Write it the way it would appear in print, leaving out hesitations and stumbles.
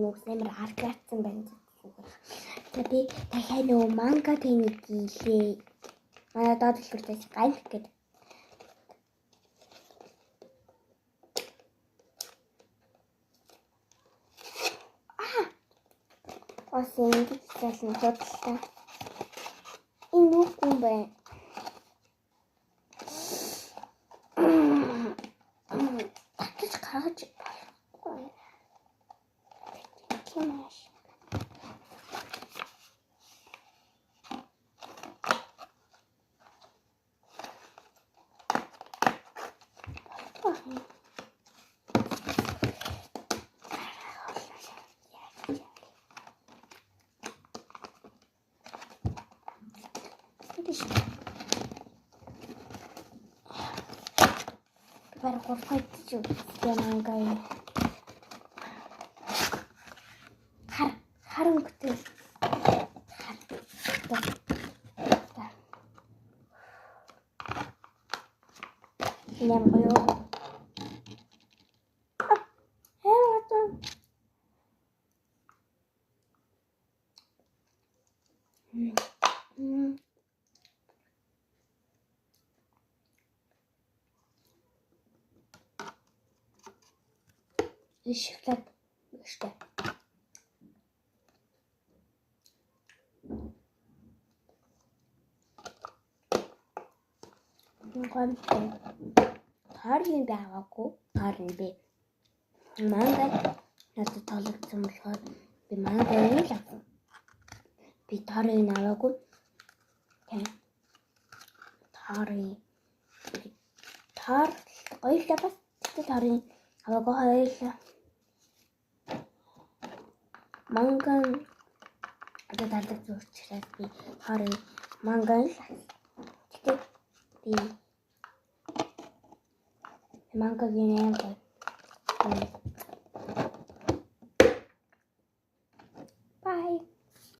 юм амар аргацсан байна. Би дахиад нөгөө манга тэнийг гэлээ. Манай доод хэлбэртээс ганц гэдэг. Ос ингэж цаасан хөдөлтөө. Энэ үг юм байна. Татаж гаргаж болохгүй. Тэмээс. Bara korkuttu yanangay. Harun kutu. Yan boyo. Şıklat işte. Харин байгаагүй. Харин би манга надад тоологдсон болохоор би манга л авсан. Би тарыг аваагүй. Тар гоёлаа бас тарыг аваагүй хоёлаа. Манга одоо дардаг зүрчрээд би харыг манга л тэгээд би мангагийн юм